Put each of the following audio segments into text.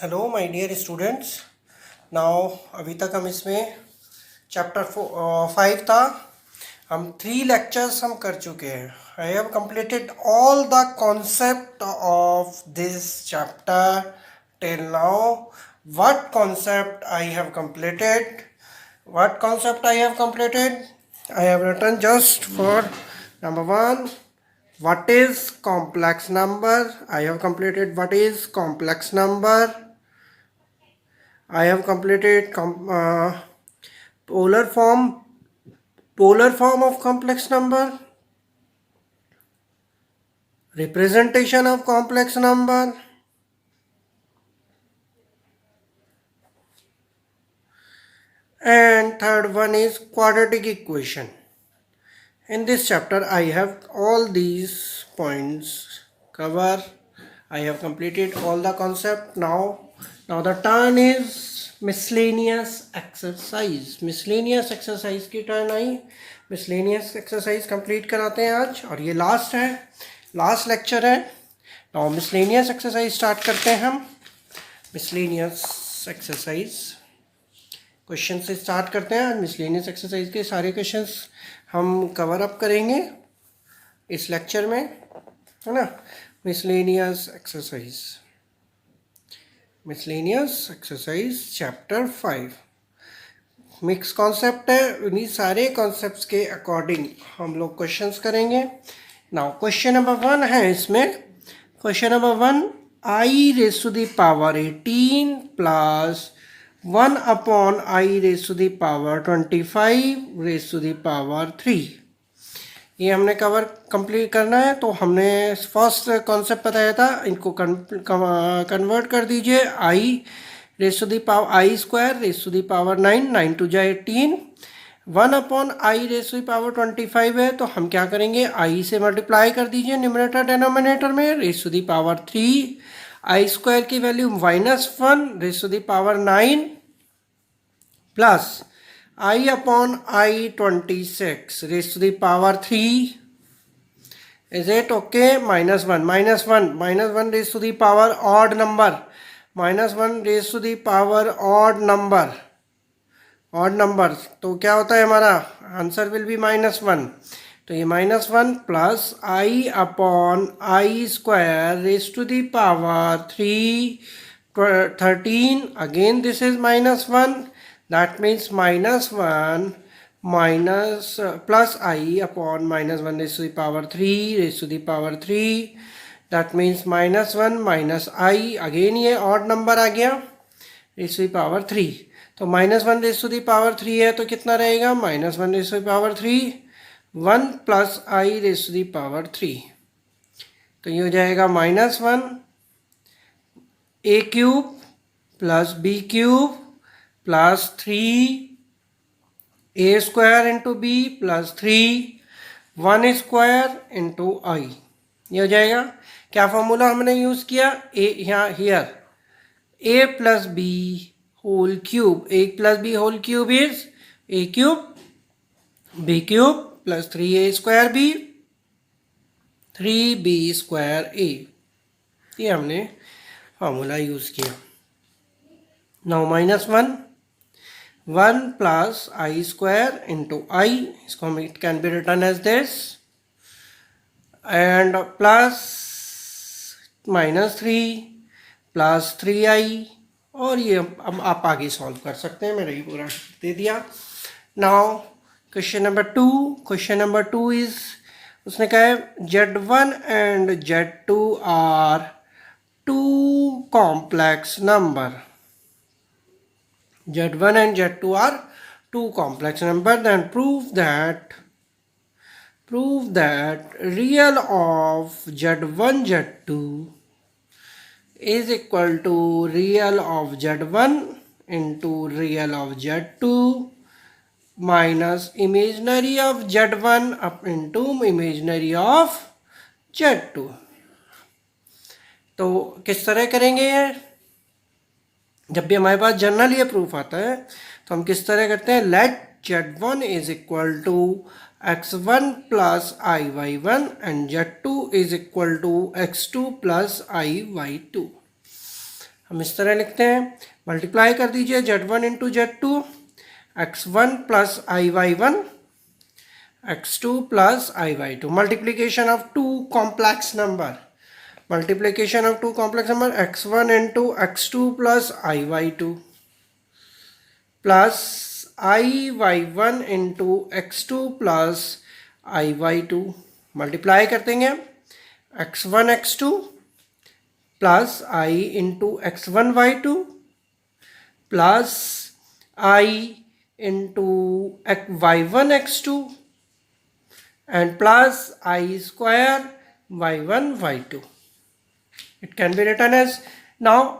Hello my dear students. Now अभी तक हम इसमें चैप्टर 5 था। हम 3 लेक्चर्स हम कर चुके हैं। I have completed all the concept of this chapter till now. What concept I have completed? What concept I have completed? I have written just for number 1. What is complex number? I have completed what is complex number. I have completed polar form of complex number, representation of complex number, and third one is quadratic equation. In this chapter I have all these points cover. I have completed all the concept. Now the turn is miscellaneous exercise. Miscellaneous exercise की turn I. miscellaneous exercise complete कराते हैं आज, और ये last है, last lecture है। Now miscellaneous exercise start करते हैं हम। miscellaneous exercise क्वेश्चन से स्टार्ट करते हैं। आज मिसलेनियस एक्सरसाइज के सारे क्वेश्चंस हम कवर अप करेंगे इस लेक्चर में, है ना। Miscellaneous exercise chapter 5 mix concept है। उन्हीं सारे कॉन्सेप्ट्स के अकॉर्डिंग हम लोग क्वेश्चंस करेंगे। नाउ क्वेश्चन नंबर 1 है इसमें। Question number 1, I raise to the power 18 plus 1 upon I raise to the power 25 raise to the power 3। ये हमने कंप्लीट करना है। तो हमने फर्स्ट कॉन्सेप्ट बताया था, इनको कन्वर्ट कर दीजिए। I raise to the power i square raise to the power 9, 9 टू जा 18, 1 upon I raise to the power 25 है। तो हम क्या करेंगे, आई से मल्टीप्लाई कर दीजिए न्यूमरेटर डिनोमिनेटर में, raise to the power 3, i square की value -1 raise to the power 9 plus I upon i 26 raise to the power 3। Is it okay? -1 raise to the power odd number, -1 raise to the power odd number. तो क्या होता है हमारा answer will be -1। तो ये -1 plus I upon I square raise to the power 13, again this is -1, that means -1 minus plus I upon -1 raise to the power 3 raise to the power 3, that means -1 minus I, again ये odd number आ गया, raise to the power 3। तो -1 raise to the power 3 है तो कितना रहेगा, -1 raise to the power 3, 1 plus i raise to the power 3। तो ये हो जाएगा -1 a cube plus b cube plus 3 a square into b plus 3 1 square into i. ये हो जाएगा। क्या फॉर्मूला हमने यूज़ किया, ए यहाँ here a plus b whole cube, a plus b whole cube is a cube b cube plus 3a square b 3b square a. ये हमने formula use किया। Now -1 plus i square into i, इसको हम it can be return as this, and plus -3 plus 3i, और ये अब आप आगे सॉल्व कर सकते हैं, मैंने ये पूरा दे दिया। नाउ क्वेश्चन नंबर 2 इज, उसने कहा है Z1 and Z2 are 2 complex number. Z1 and Z2 are 2 complex number. Then prove that real of Z1 Z2 is equal to real of Z1 into real of Z2 minus imaginary of Z1 up into imaginary of Z2। तो किस तरह करेंगे ये? जब भी हमारे पास general ये proof आता है तो हम किस तरह करते हैं, let Z1 is equal to x1 plus iy1 and Z2 is equal to x2 plus iy2। हम इस तरह लिखते हैं, मल्टीप्लाई कर दीजिए Z1 into Z2, x1 plus IY1, x2 plus IY2, multiplication of two complex number, multiplication of two complex number, x1 into x2 plus IY2 plus IY1 into x2 plus IY2, multiply कर देंगे x1 x2 plus I into x1 y2 plus I into y1 x2 and plus I square y1 y2. It can be written as, now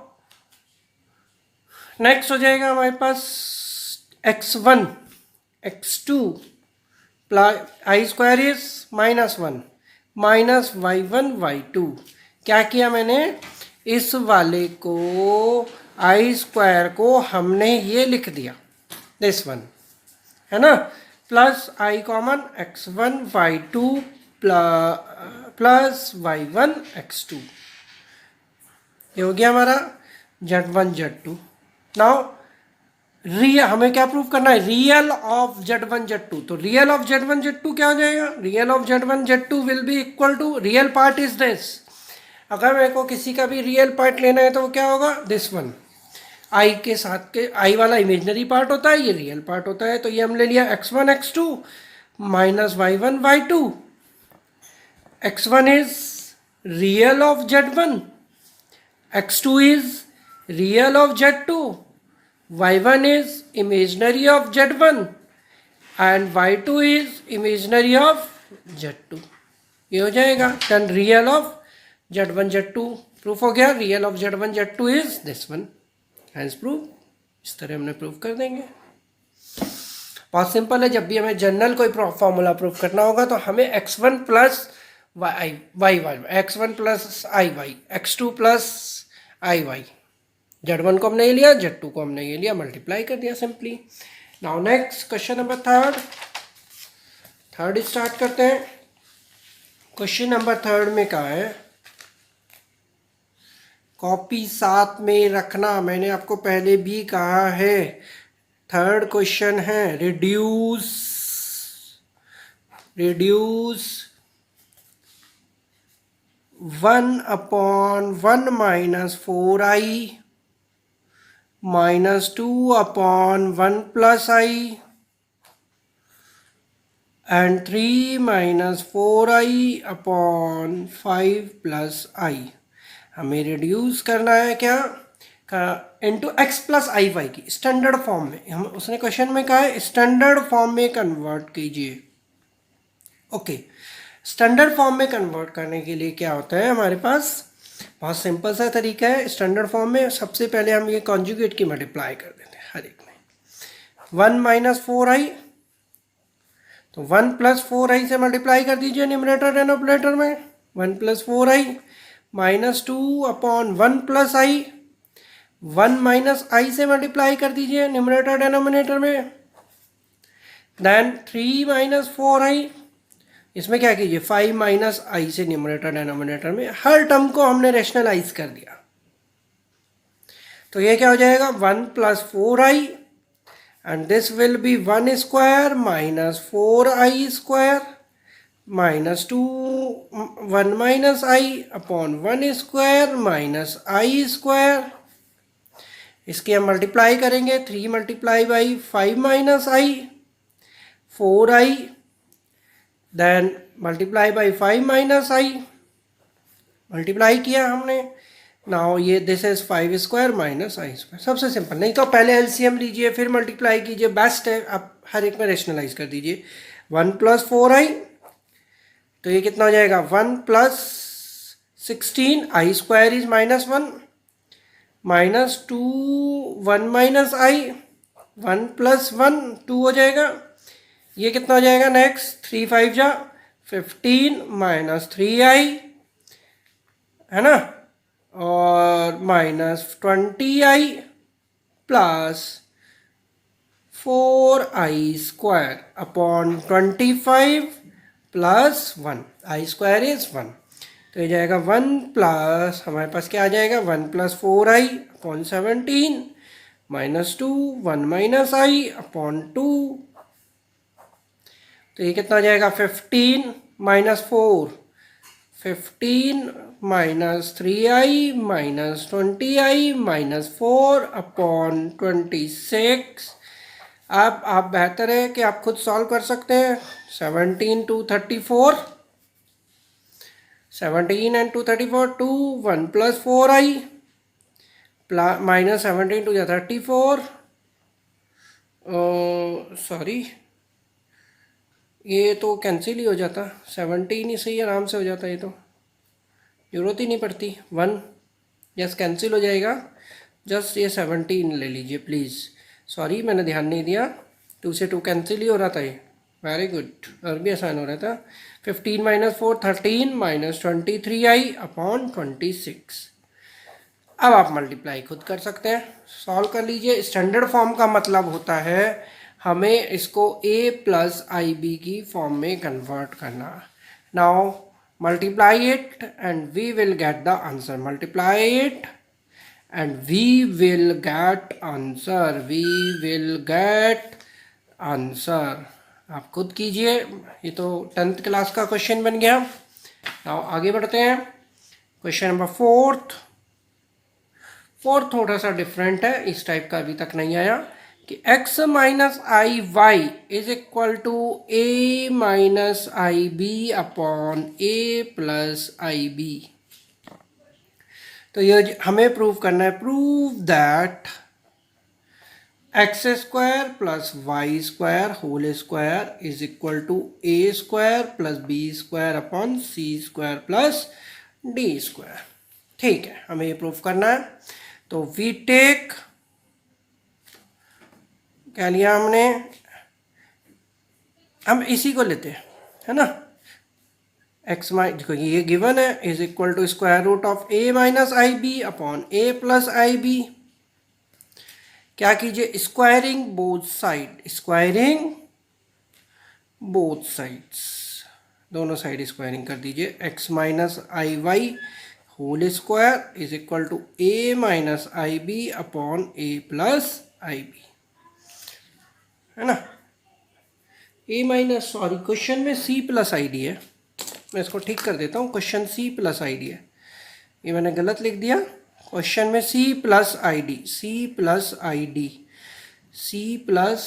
next हो जाएगा हमारे पास x1 x2 plus I square is -1 minus y1 y2. क्या किया मैंने, इस वाले को I square को हमने ये लिख दिया, दिस वन है ना, plus I common x1 y2 plus y1 x2, ये हो गया हमारा Z1 Z2. नाउ रियल हमें क्या प्रूव करना है, रियल ऑफ Z1 Z2. तो रियल ऑफ Z1 Z2 क्या हो जाएगा, real of Z1 Z2 will be equal to, real part is this. अगर मेरे को किसी का भी रियल पार्ट लेना है तो वो क्या होगा, दिस वन. आई के साथ के आई वाला इमेजनरी पार्ट होता है, ये रियल पार्ट होता है. तो ये हम ले लिया x1 x2 minus y1 y2. x1 is real of Z1, x2 is real of Z2, y1 is imaginary of Z1 and y2 is imaginary of Z2. ये हो जाएगा then real of Z1 Z2 proof हो गया. Real of Z1 Z2 is this one, hence proof. इस तरह हमने proof कर देंगे. बहुत सिंपल है. जब भी हमें जनरल कोई फॉर्मूला प्रूफ करना होगा तो हमें x1 plus y x1 plus IY, x2 plus IY, Z1 को हमने ये लिया, Z2 को हमने ये लिया, मल्टीप्लाई कर दिया simply. Now next question number third start करते हैं. क्वेश्चन नंबर थर्ड में क्या है, कॉपी साथ में रखना, मैंने आपको पहले भी कहा है. थर्ड क्वेश्चन है, reduce 1/1 minus 4i minus 2/1 plus I and 3 minus 4i/5 plus I. हमें रिड्यूस करना है क्या, इंटू x प्लस आई वाई की स्टैंडर्ड फॉर्म में. हम उसने क्वेश्चन में कहा है स्टैंडर्ड फॉर्म में कन्वर्ट कीजिए. ओके, स्टैंडर्ड फॉर्म में कन्वर्ट करने के लिए क्या होता है हमारे पास, बहुत सिंपल सा तरीका है. स्टैंडर्ड फॉर्म में सबसे पहले हम ये कॉन्जुगेट की मल्टीप्लाई कर देते हैं हर एक में. 1 माइनस 4i, तो 1 प्लस 4i से मल्टीप्लाई कर दीजिए न्यूमरेटर डेनोमिनेटर में. 1 plus 4i minus 2/1 plus i, 1 minus i से मल्टीप्लाई कर दीजिए न्यूमरेटर डेनोमिनेटर में. देन 3 माइनस 4i, इसमें क्या कीजिए 5 माइनस आई से न्यूमरेटर डेनोमिनेटर में. हर टर्म को हमने रेशनलाइज कर दिया. तो ये क्या हो जाएगा 1 plus 4i and this will be 1 square minus 4i square minus 1 minus I upon 1 square minus I square. इसकी हम मल्टीप्लाई करेंगे, 3 multiply by 5 minus I 4i, then multiply by 5 minus I, multiply किया हमने. नाउ ये this is 5 square minus I square. सबसे simple, नहीं तो पहले एलसीएम लीजिए फिर मल्टीप्लाई कीजिए, बेस्ट है. आप हर एक में रेशनलाइज कर दीजिए. 1 प्लस 4i, तो ये कितना हो जाएगा 1 plus 16 I square is -1 minus 2 1 minus I, 1 plus 1 2 हो जाएगा. ये कितना हो जाएगा नेक्स्ट, 3 5 जा 15 माइनस 3i है ना, और minus 20i plus 4i square upon 25 plus 1, I square is 1. तो ये जाएगा 1 प्लस, हमारे पास क्या आ जाएगा, 1 plus 4i upon 17 minus 2, 1 minus आई अपॉन 2। तो ये कितना आ जाएगा, 15 minus 4, 15 minus 3i minus 20i minus 4 upon 26। अब आप बेहतर है कि आप खुद सॉल्व कर सकते हैं। 17 to 34, 17 and 2 34, 2 1 plus 4i minus 17 to 34, sorry ये तो कैंसिल ही हो जाता, 17 ही सही आराम से हो जाता, ये तो ज़रूरत ही नहीं पड़ती 1, यस कैंसिल हो जाएगा। जस्ट ये 17 ले लीजिए प्लीज़, सॉरी मैंने ध्यान नहीं दिया, 2 से 2 कैंसिल ही हो रहा था ये, वेरी गुड, और भी आसान हो रहा था। 15 माइनस 4 13 माइनस 23i अपॉन 26। अब आप मल्टीप्लाई खुद कर सकते हैं, सॉल्व कर लीजिए। स्टैंडर्ड फॉर्म का मतलब होता है हमें इसको a प्लस आई बी की फॉर्म में कन्वर्ट करना। Now multiply it and we will get the answer, multiply it and we will get answer, we will get answer। आप खुद कीजिए, ये तो 10th क्लास का क्वेश्चन बन गया। नाउ आगे बढ़ते हैं, क्वेश्चन नंबर फोर्थ थोड़ा सा डिफरेंट है, इस टाइप का अभी तक नहीं आया कि x minus I Y is equal to a minus I B upon a plus I B. तो ये हमें प्रूव करना है, prove that X square plus Y square whole square is equal to A square plus B square upon C square plus D square. ठीक है, हमें ये prove करना है। तो वी टेक, क्या लिया हमने, हम इसी को लेते हैं, है ना, एक्स देखो ये गिवन है, is equal to square root of a minus I B upon a plus I B. क्या कीजिए, squaring both side, squaring both sides, दोनों साइड स्क्वायरिंग कर दीजिए। x minus I Y whole square is equal to a minus I B upon a plus I B, है ना। a minus, sorry question में c plus I D है, मैं इसको ठीक कर देता हूँ, question C plus I D है, ये मैंने गलत लिख दिया। क्वेश्चन में C plus I D, C plus I D, C plus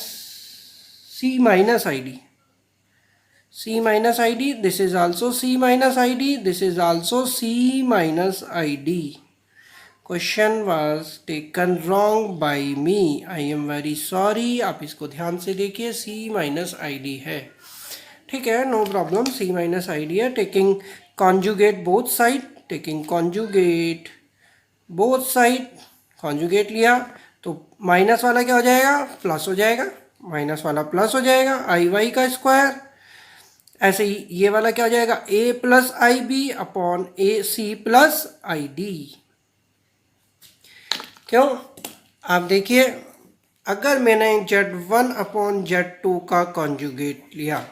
C minus I D, C minus I D, this is also C minus I D, this is also C minus I D. Question was taken wrong by me, I am very sorry. आप इसको ध्यान से देखिए, सी minus I D है, ठीक है, no problem, c minus I D है। Taking conjugate both side, taking conjugate both side, conjugate लिया तो माइनस वाला क्या हो जाएगा, प्लस हो जाएगा, माइनस वाला प्लस हो जाएगा, आई वाई का स्क्वायर। ऐसे ही ये वाला क्या हो जाएगा, a plus I B upon a c plus I d. क्यों, आप देखिए, अगर मैंने Z1 अपॉन Z2 का कॉन्जुगेट लिया,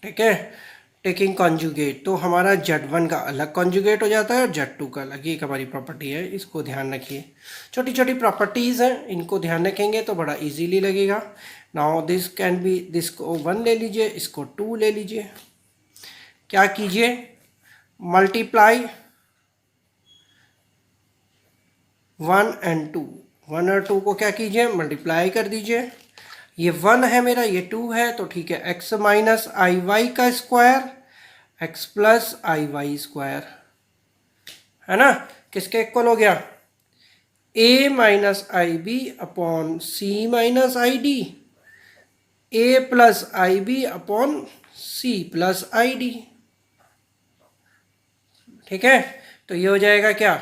ठीक है, टेकिंग कॉन्जुगेट, तो हमारा Z1 का अलग कॉन्जुगेट हो जाता है और Z2 का अलग, ये हमारी प्रॉपर्टी है, इसको ध्यान रखिए। छोटी छोटी प्रॉपर्टीज़ हैं, इनको ध्यान रखेंगे तो बड़ा इजीली लगेगा। Now this can be, this को 1 ले लीजिए, इसको 2 ले लीजिए। क्या कीजिए, मल्टीप्लाई 1 एंड 2, 1 और 2 को क्या कीजिए, मल्टीप्लाई कर दीजिए। ये 1 है मेरा, ये 2 है, तो ठीक है, x माइनस आई वाई का स्क्वायर x प्लस आई वाई स्क्वायर, है ना, किसके इक्वल हो गया, a minus I B upon C minus I D, a plus I B upon C plus I D. ठीक है, तो ये हो जाएगा क्या,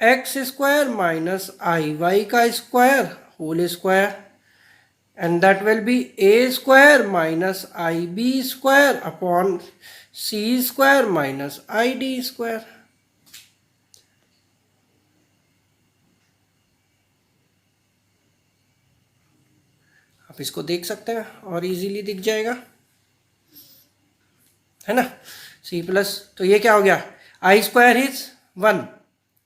एक्स स्क्वायर माइनस आई वाई का square whole square, and that will be a square minus ib square upon c square minus id square। आप इसको देख सकते हैं और इजीली दिख जाएगा, है ना, c प्लस, तो ये क्या हो गया, आई स्क्वायर इज 1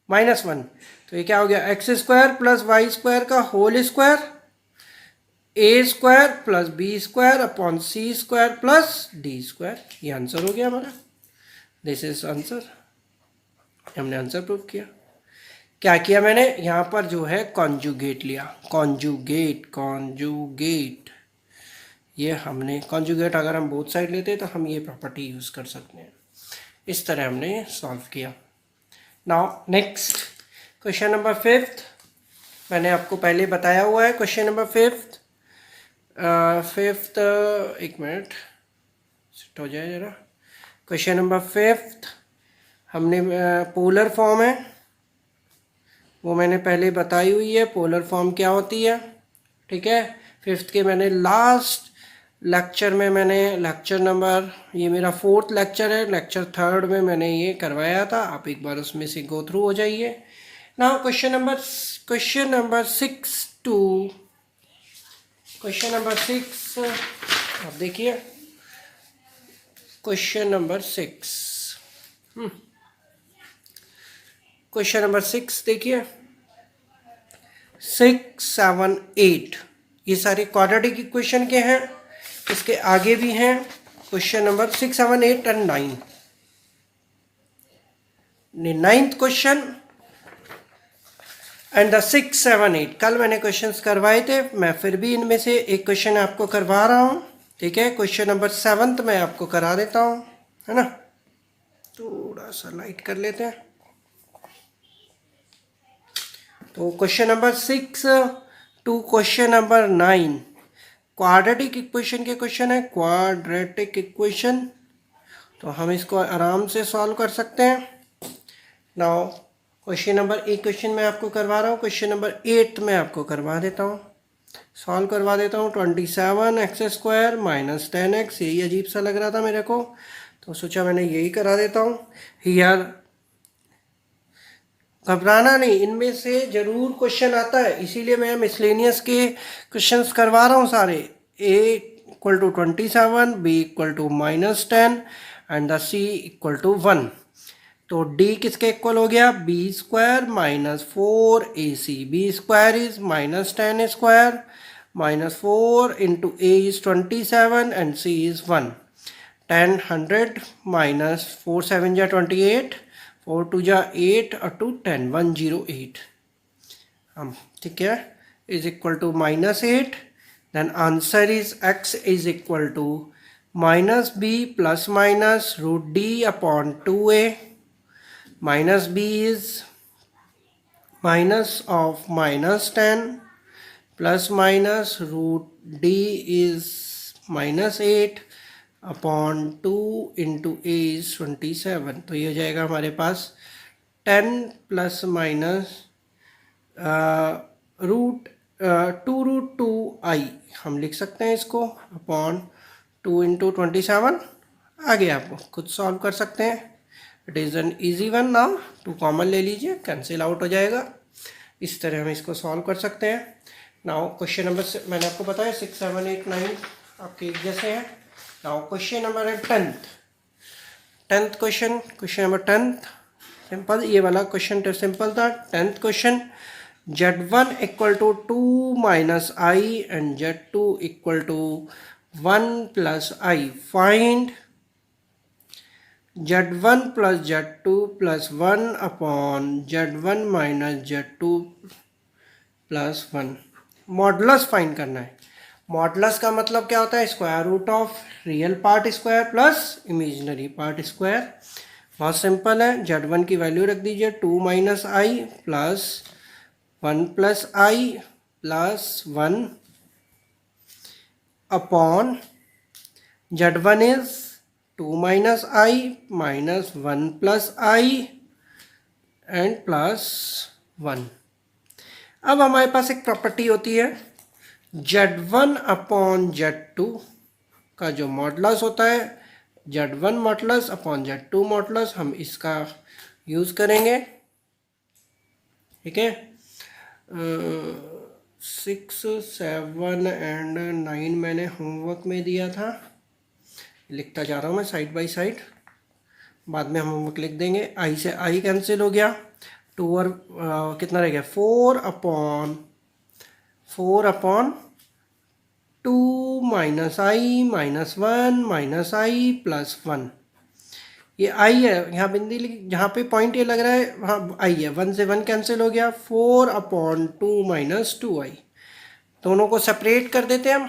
-1, तो ये क्या हो गया x square plus Y square का whole square, a square plus B square upon C square plus D square. ये आंसर हो गया हमारा, दिस इज आंसर। हमने आंसर प्रूव किया। क्या किया मैंने यहाँ पर जो है कॉन्जुगेट लिया, कॉन्जुगेट ये हमने कॉन्जुगेट अगर हम बोथ साइड लेते तो हम ये प्रॉपर्टी यूज़ कर सकते हैं। इस तरह हमने सॉल्व किया। Now next question number 5th, मैंने आपको पहले बताया हुआ है क्वेश्चन नंबर 5th। एक मिनट सेट हो जाए ज़रा। क्वेश्चन नंबर 5th हमने पोलर फॉर्म है वो मैंने पहले बताई हुई है, पोलर फॉर्म क्या होती है, ठीक है। 5th के मैंने लास्ट लेक्चर में मैंने लेक्चर नंबर, ये मेरा 4th लेक्चर है, लेक्चर 3rd में मैंने ये करवाया था, आप एक बार उसमें से गो थ्रू हो जाइए। Now question number 6 to question number 6 आप देखिए। क्वेश्चन नंबर 6 क्वेश्चन नंबर 6 देखिए। 6, 7, 8 ये सारे क्वाड्रेटिक इक्वेशन के हैं। इसके आगे भी हैं question number 6, 7, 8 and 9। 9th question and the 6, 7, 8 कल मैंने क्वेश्चंस करवाए थे, मैं फिर भी इनमें से एक क्वेश्चन आपको करवा रहा हूँ, ठीक है। क्वेश्चन नंबर 7th मैं आपको करा देता हूँ, है ना। थोड़ा सा लाइट कर लेते हैं। तो question number 6 to question number 9 quadratic equation के क्वेश्चन है, क्वाड्रेटिक इक्वेशन। तो हम इसको आराम से सॉल्व कर सकते हैं। नाउ क्वेश्चन नंबर 1 क्वेश्चन मैं आपको करवा रहा हूँ, क्वेश्चन नंबर 8 मैं आपको करवा देता हूँ, सॉल्व करवा देता हूँ। 27x² माइनस 10x, यही अजीब सा लग रहा था मेरे को, तो सोचा मैंने यही करा देता हूँ। हियर घबराना नहीं, इनमें से जरूर क्वेश्चन आता है, इसीलिए मैं मिसलेनियस के क्वेश्चंस करवा रहा हूँ सारे। a equal to 27, b equal to -10 and the c equal to 1। तो d किसके इक्वल हो गया, b² minus 4ac, b² is -10² minus 4 into a is 27 and c is 1। 10 100 minus 4 7 जा 28, 4 2 जा 8 और 2 10 108 हम, ठीक है, is equal to -8। Then answer is x is equal to -b plus minus √d upon 2a। minus b is minus of -10 plus minus √d is -8 upon 2 into a is 27। तो ये हो जाएगा हमारे पास 10 प्लस माइनस √2√2i हम लिख सकते हैं इसको, अपॉन 2 इंटू 27। आगे आप खुद सॉल्व कर सकते हैं। It is an easy one. Now 2 common ले लीजिए, कैंसिल आउट हो जाएगा। इस तरह हम इसको सॉल्व कर सकते हैं। नाउ क्वेश्चन नंबर मैंने आपको बताया 6, 7, 8, 9 आपके एक जैसे हैं। नाउ क्वेश्चन नंबर है 10th question, question number 10th simple, ये वाला क्वेश्चन तो सिंपल था। 10th question, Z1 equal to 2 minus i and Z2 equal to 1 plus i. Find Z1 plus Z2 plus 1 upon Z1 minus Z2 plus 1। Modulus find करना है। Modulus का मतलब क्या होता है, square root of real part square plus imaginary part square. बहुत simple है। Z1 की वैल्यू रख दीजिए 2 minus i plus 1 plus i plus 1 upon Z1 is 2 minus I minus 1 plus I and plus 1। अब हमारे पास एक प्रॉपर्टी होती है Z1 अपॉन Z2 का जो मॉडुलस होता है, Z1 modulus upon Z2 modulus, हम इसका यूज़ करेंगे, ठीक है। 6, 7 एंड 9 मैंने होमवर्क में दिया था, लिखता जा रहा हूँ मैं साइड बाय साइड। बाद में हम होमवर्क लिख देंगे। आई से आई कैंसिल हो गया, 2 और कितना रह गया 4/4 2 minus I minus 1 minus i plus 1। ये आई है, यहाँ बिंदी जहाँ पे पॉइंट ये लग रहा है वहाँ आई है, 1 से 1 कैंसिल हो गया, 4/2 माइनस 2i। दोनों को सेपरेट कर देते हैं हम।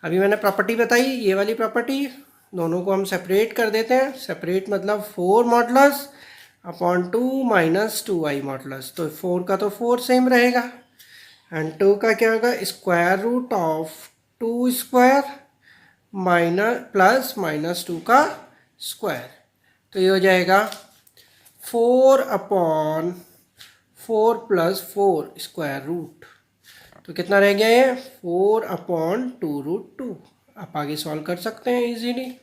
अभी मैंने प्रॉपर्टी बताई, ये वाली प्रॉपर्टी, दोनों को हम सेपरेट कर देते हैं। सेपरेट मतलब 4/2 माइनस 2i मॉडुलस, तो 4 का तो 4 सेम रहेगा एंड 2 का क्या होगा square root of 2 square minus plus minus 2 का स्क्वायर। तो ये हो जाएगा 4/4 प्लस 4 स्क्वायर रूट, तो कितना रह गया ये 4/2√2। आप आगे सॉल्व कर सकते हैं इजीली।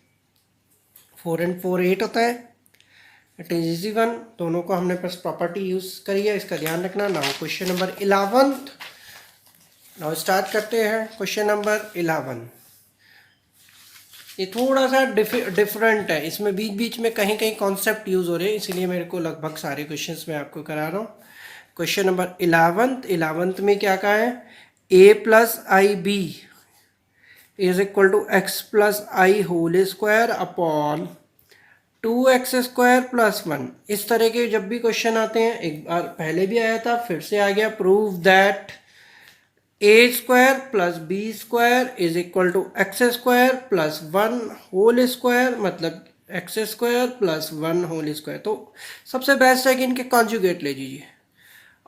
4 and 4 8 होता है, इट इज इजी वन। दोनों को हमने बस प्रॉपर्टी यूज करी है, इसका ध्यान रखना। Now question number 11। Now start करते हैं क्वेश्चन नंबर 11। ये थोड़ा सा डिफरेंट है, इसमें बीच बीच में कहीं कहीं कॉन्सेप्ट यूज हो रहे हैं, इसीलिए मेरे को लगभग सारे क्वेश्चंस मैं आपको करा रहा हूँ। क्वेश्चन नंबर 11 में क्या कहा है, a plus I B is equal to X plus I whole square upon 2x² plus 1। इस तरह के जब भी क्वेश्चन आते हैं, एक बार पहले भी आया था फिर से आ गया, prove that a² plus b² is equal to x² plus 1 whole square, मतलब x² प्लस 1 होल स्क्वायर। तो सबसे बेस्ट है कि इनके कॉन्जुगेट ले लीजिए।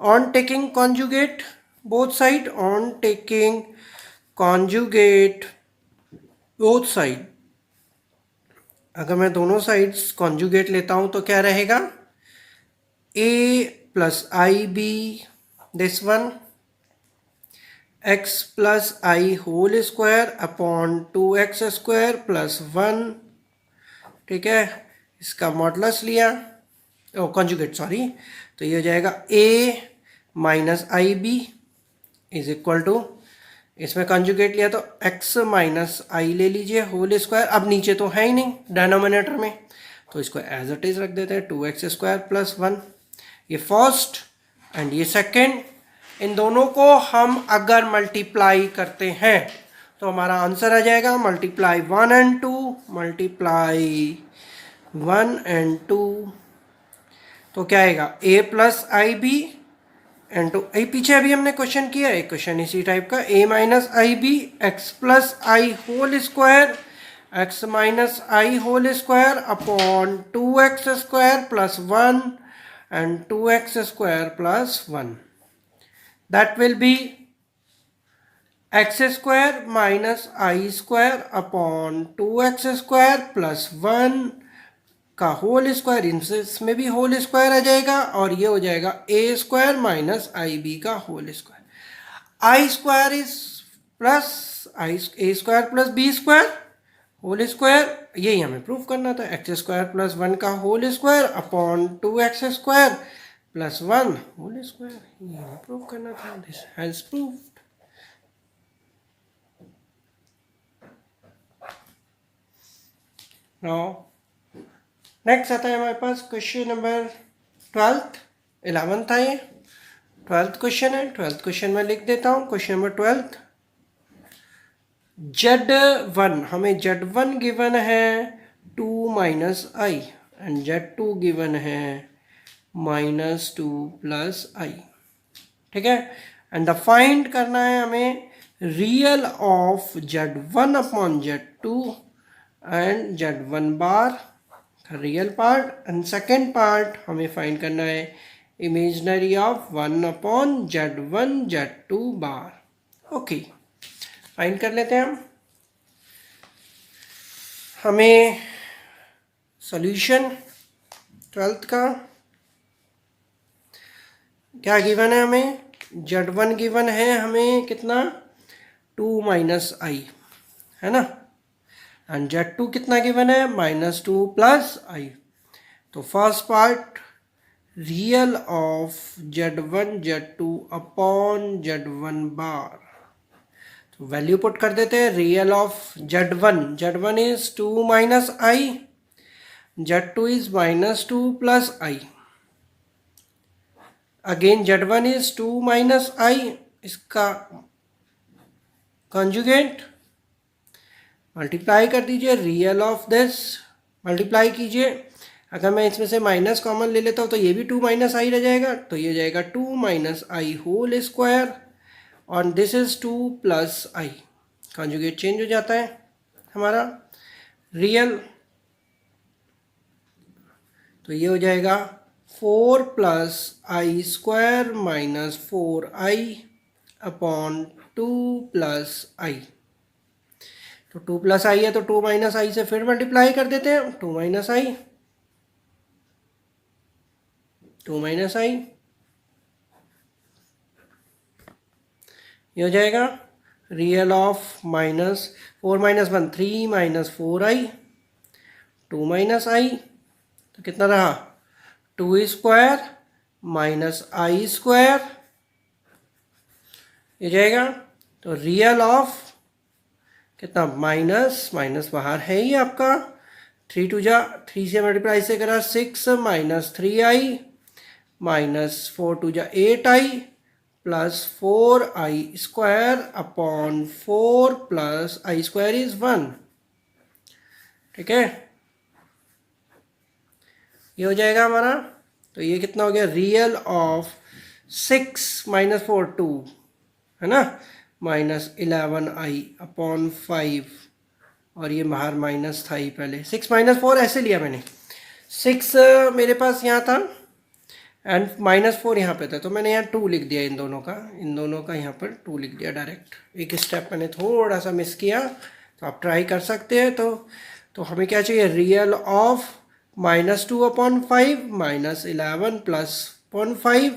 On taking conjugate both side, on taking conjugate both side, अगर मैं दोनों साइड्स कॉन्जुगेट लेता हूं तो क्या रहेगा, a plus I B this one x plus I whole square upon 2x² plus 1, ठीक है, इसका मॉडुलस लिया, कॉन्जुगेट सॉरी, तो ये हो जाएगा a minus I B is equal to, इसमें कॉन्जुगेट लिया तो x माइनस आई ले लीजिए होल स्क्वायर। अब नीचे तो है ही नहीं डिनोमिनेटर में, तो इसको एज इट इज रख देते हैं 2x² प्लस 1। ये फर्स्ट एंड ये सेकेंड, इन दोनों को हम अगर मल्टीप्लाई करते हैं तो हमारा आंसर आ जाएगा मल्टीप्लाई 1 and 2, मल्टीप्लाई 1 and 2, तो क्या आएगा a plus I b and two, पीछे अभी हमने क्वेश्चन किया है, क्वेश्चन इसी टाइप का, a minus I b x plus I whole square, x minus i whole square upon 2x² plus 1 and 2x² plus 1, that will be x² minus I square upon 2x² plus 1 का whole square, इसमें भी whole square आ जाएगा और ये हो जाएगा a² minus आई b का whole square. I square is plus a² plus b² whole square, यही हमें प्रूव करना था, x² प्लस 1 का whole square upon 2x² plus 1 whole square, ये हमें प्रूव करना था। This has proved. Now next आता है हमारे पास क्वेश्चन नंबर 12। 11 था ये, 12th क्वेश्चन है। 12th क्वेश्चन में लिख देता हूँ, क्वेश्चन नंबर 12। Z1, हमें Z1 गिवन है 2 minus i and Z2 given है माइनस 2 प्लस आई, ठीक है, एंड द फाइंड करना है हमें real of Z1 upon Z2 and Z1 bar real part, and second part हमें फाइंड करना है imaginary of 1 upon Z1 Z2 bar. Okay, find कर लेते हैं हम। हमें सॉल्यूशन 12th का क्या गिवन है, हमें Z1 गिवन है हमें कितना 2 माइनस आई, है ना, एंड Z2 कितना गिवन है माइनस 2 प्लस आई। तो first part real of Z1 Z2 upon Z1 बार, तो वैल्यू पुट कर देते हैं। Real of Z1 is 2 minus i Z2 is minus 2 plus I. Again Z1 is 2 minus I. इसका conjugate multiply कर दीजिए, real of this multiply कीजिए। अगर मैं इसमें से माइनस कॉमन ले लेता हूँ तो ये भी 2 माइनस आई रह जाएगा, तो ये जाएगा 2 माइनस आई होल स्क्वायर और this is 2 plus I. Conjugate change हो जाता है हमारा रियल, तो ये हो जाएगा 4 plus i square minus 4 I upon 2 plus i. तो 2 प्लस आई है तो 2 माइनस आई से फिर मल्टीप्लाई कर देते हैं, 2 माइनस आई, 2 माइनस आई, ये हो जाएगा real of minus 4 minus 1 3 minus 4 i, 2 minus i, तो कितना रहा 2 स्क्वायर माइनस आई स्क्वायर, ये जाएगा। तो रियल ऑफ कितना माइनस माइनस बाहर है ही आपका, 3 टू जा 3 से मल्टीप्लाई से करा 6 माइनस 3 आई माइनस 4 टू जा 8 i plus 4 i square upon 4 plus i square is 1। ठीक है, ये हो जाएगा हमारा। तो ये कितना हो गया रियल ऑफ 6 माइनस 4 2 है ना, माइनस 11 आई अपॉन 5, और ये बाहर माइनस था ही पहले, 6 माइनस 4 ऐसे लिया मैंने, 6 मेरे पास यहाँ था एंड माइनस 4 यहाँ पे था, तो मैंने यहाँ 2 लिख दिया, इन दोनों का यहाँ पर 2 लिख दिया डायरेक्ट। एक स्टेप मैंने थोड़ा सा मिस किया, तो आप ट्राई कर सकते हैं। तो हमें क्या चाहिए, real of minus 2 upon 5 minus 11 plus upon 5।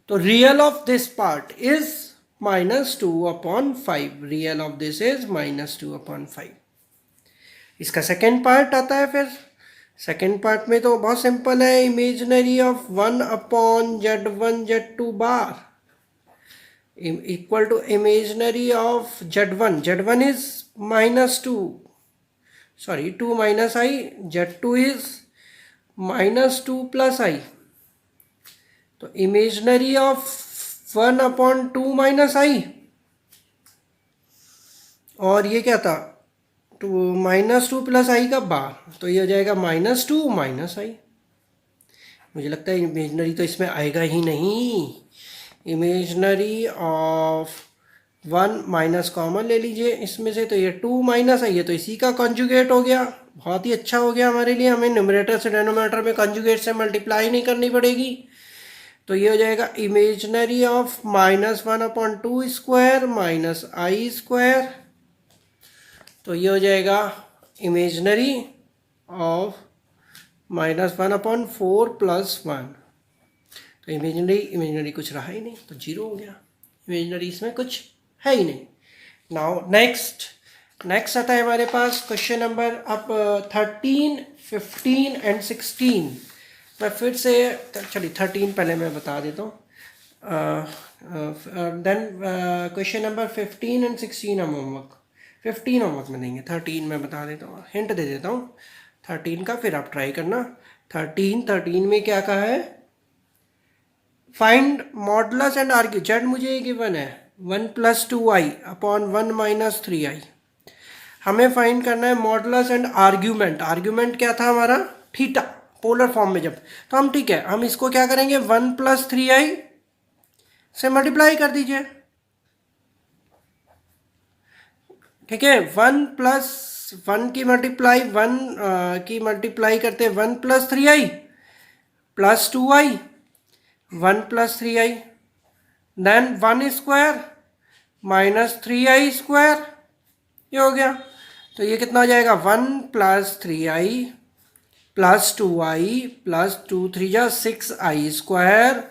तो real of this part is minus 2 upon 5, real of this is minus 2 upon 5। इसका सेकेंड पार्ट आता है फिर। सेकेंड पार्ट में तो बहुत सिंपल है, imaginary of 1 upon Z1 Z2 bar equal to imaginary of Z1 is minus 2 sorry 2 minus i, Z2 is minus 2 plus i. तो imaginary of 1 upon 2 minus i, और ये क्या था माइनस 2 प्लस आई का बार, तो ये हो जाएगा माइनस 2 माइनस आई। मुझे लगता है इमेजनरी तो इसमें आएगा ही नहीं। इमेजनरी ऑफ 1 माइनस कॉमन ले लीजिए इसमें से, तो ये 2 माइनस आई है, तो इसी का कॉन्जुगेट हो गया। बहुत ही अच्छा हो गया हमारे लिए, हमें न्यूमरेटर से डिनोमिनेटर में कॉन्जुगेट से मल्टीप्लाई नहीं करनी पड़ेगी। तो ये हो जाएगा imaginary of minus 1 upon 2 square minus I square. तो ये हो जाएगा imaginary of minus 1 upon 4 plus 1। तो इमेजनरी कुछ रहा ही नहीं, तो 0 हो गया। इमेजनरी इसमें कुछ है ही नहीं। नाउ नेक्स्ट आता है हमारे पास क्वेश्चन नंबर अब 13, 15 एंड 16। मैं फिर से चलिए 13 पहले मैं बता देता हूँ, देन क्वेश्चन नंबर 15 एंड 16 हम होमवर्क 15 होमवर्क में देंगे, 13 मैं बता देता हूँ, हिंट दे देता हूँ 13 का, फिर आप ट्राई करना। 13 में क्या कहा है, find modulus and argue. Z मुझे ये गिवन है 1 plus 2i upon 1 minus 3i। हमें फाइंड करना है मॉडुलस एंड आर्ग्यूमेंट। आर्ग्यूमेंट क्या था हमारा, थीटा, पोलर फॉर्म में जब, तो हम ठीक है, हम इसको क्या करेंगे 1 प्लस 3i से मल्टीप्लाई कर दीजिए। ठीक है, 1 प्लस 1 की मल्टीप्लाई करते 1 plus 3i plus 2i 1 plus 3i, then 1 square minus 3i square, ये हो गया। तो ये कितना हो जाएगा 1 plus 3i plus 2i plus 2 3 जा 6i square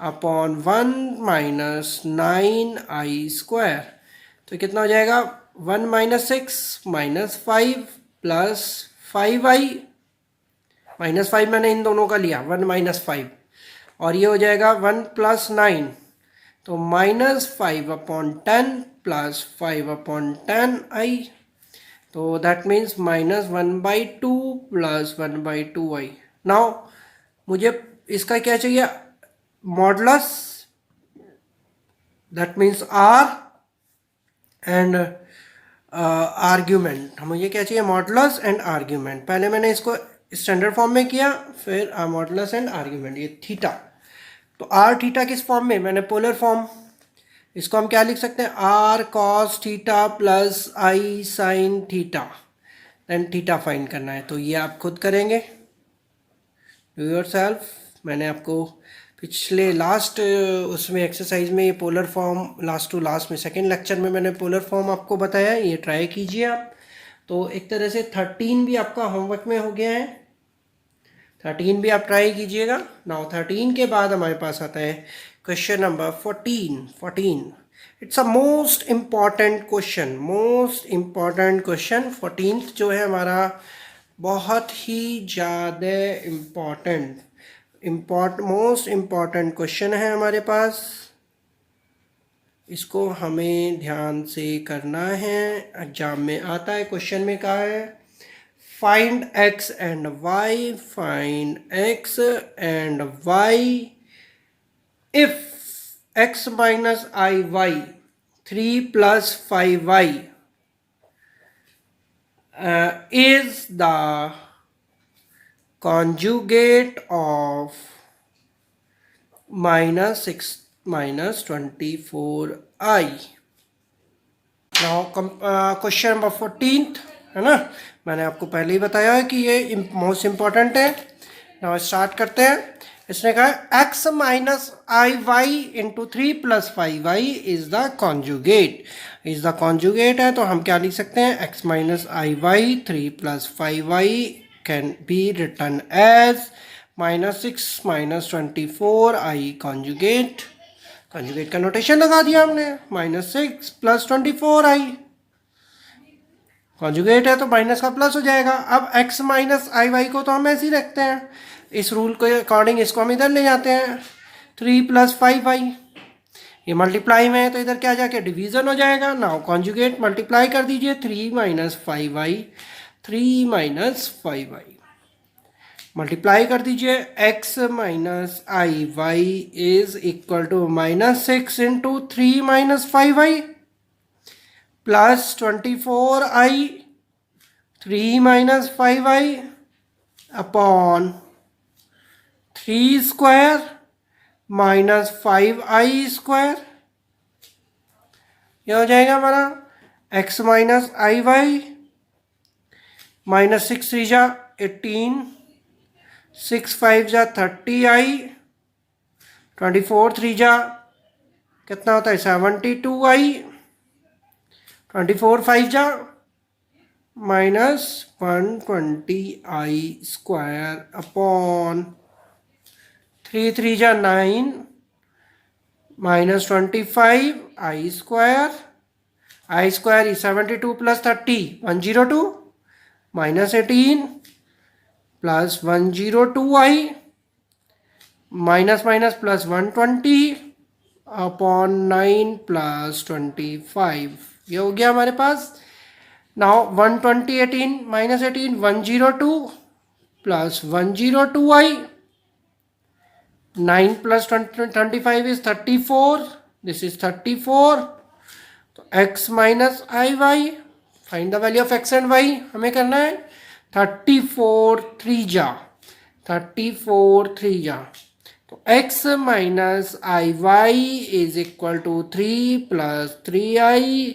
upon 1 minus 9i square. तो कितना हो जाएगा 1 minus 6 minus 5 plus 5i, minus 5 मैंने इन दोनों का लिया 1 माइनस 5, और ये हो जाएगा 1 प्लस 9, तो minus 5 upon 10 plus 5 upon 10i। तो दैट मीन्स -1/2 + 1/2y। नाउ मुझे इसका क्या चाहिए, modulus, that means r and argument. मुझे क्या चाहिए, मॉडुलस एंड आर्ग्यूमेंट। पहले मैंने इसको स्टैंडर्ड फॉर्म में किया, फिर मॉडुलस एंड आर्ग्यूमेंट, ये थीटा। तो आर थीटा किस फॉर्म में, मैंने पोलर फॉर्म, इसको हम क्या लिख सकते हैं, r cos theta plus i sine theta, then theta find करना है। तो ये आप खुद करेंगे, डू योर सेल्फ। मैंने आपको पिछले लास्ट उसमें एक्सरसाइज में ये polar form, last to last में सेकेंड लेक्चर में मैंने पोलर फॉर्म आपको बताया, ये ट्राई कीजिए आप। तो एक तरह से 13 भी आपका होमवर्क में हो गया है, 13 भी आप ट्राई कीजिएगा। नाउ 13 के बाद हमारे पास आता है question number 14। It's a most important question, most important question 14th जो है हमारा, बहुत ही ज़्यादा मोस्ट इम्पॉर्टेंट क्वेश्चन है हमारे पास। इसको हमें ध्यान से करना है, एग्जाम में आता है, क्वेश्चन में कहा है find x and y, find x and y if x minus iy 3 plus 5y is the conjugate of -6 minus 24i। Now question number 14th है ना, मैंने आपको पहले ही बताया है कि ये मोस्ट इम्पॉर्टेंट है। नाउ स्टार्ट करते हैं। इसने कहा x minus I y into 3 + 5y is the conjugate. Is the conjugate है तो हम क्या लिख सकते हैं, x minus I y 3 + 5y can be return as -6 - 24i conjugate. Conjugate का नोटेशन लगा दिया हमने, -6 + 24i। कॉन्जुगेट है तो माइनस का प्लस हो जाएगा। अब x माइनस आई वाई को तो हम ऐसे ही रखते हैं, इस रूल के अकॉर्डिंग इसको हम इधर ले जाते हैं, 3 + 5y, ये मल्टीप्लाई में है तो इधर क्या जाके डिवीजन हो जाएगा। नाउ कॉन्जुगेट मल्टीप्लाई कर दीजिए, 3 - 5y, 3 - 5y मल्टीप्लाई कर दीजिए, x minus I Y is equal to -6 into 3 - 5y plus 24i 3 - 5i upon 3 square -5i square. यह हो जाएगा हमारा x माइनस आई वाई, -6 3 जा 18, 6 5 जा 30i, 24 3 जा कितना होता है 72i, 24 5 जा -120i स्क्वायर अपॉन 3 3 जा 9, -25i square. I square is 72 + 30 102, -18 + 102i minus plus 120 upon 9 + 25, ये हो गया हमारे पास। Now 120 18 -18 102 + 102i, 9 + 25 is 34, this is 34। तो x minus I y, find the value of x and y हमें करना है, 34 3 जा 34 3 जा, तो x minus I Y is equal to 3 + 3i,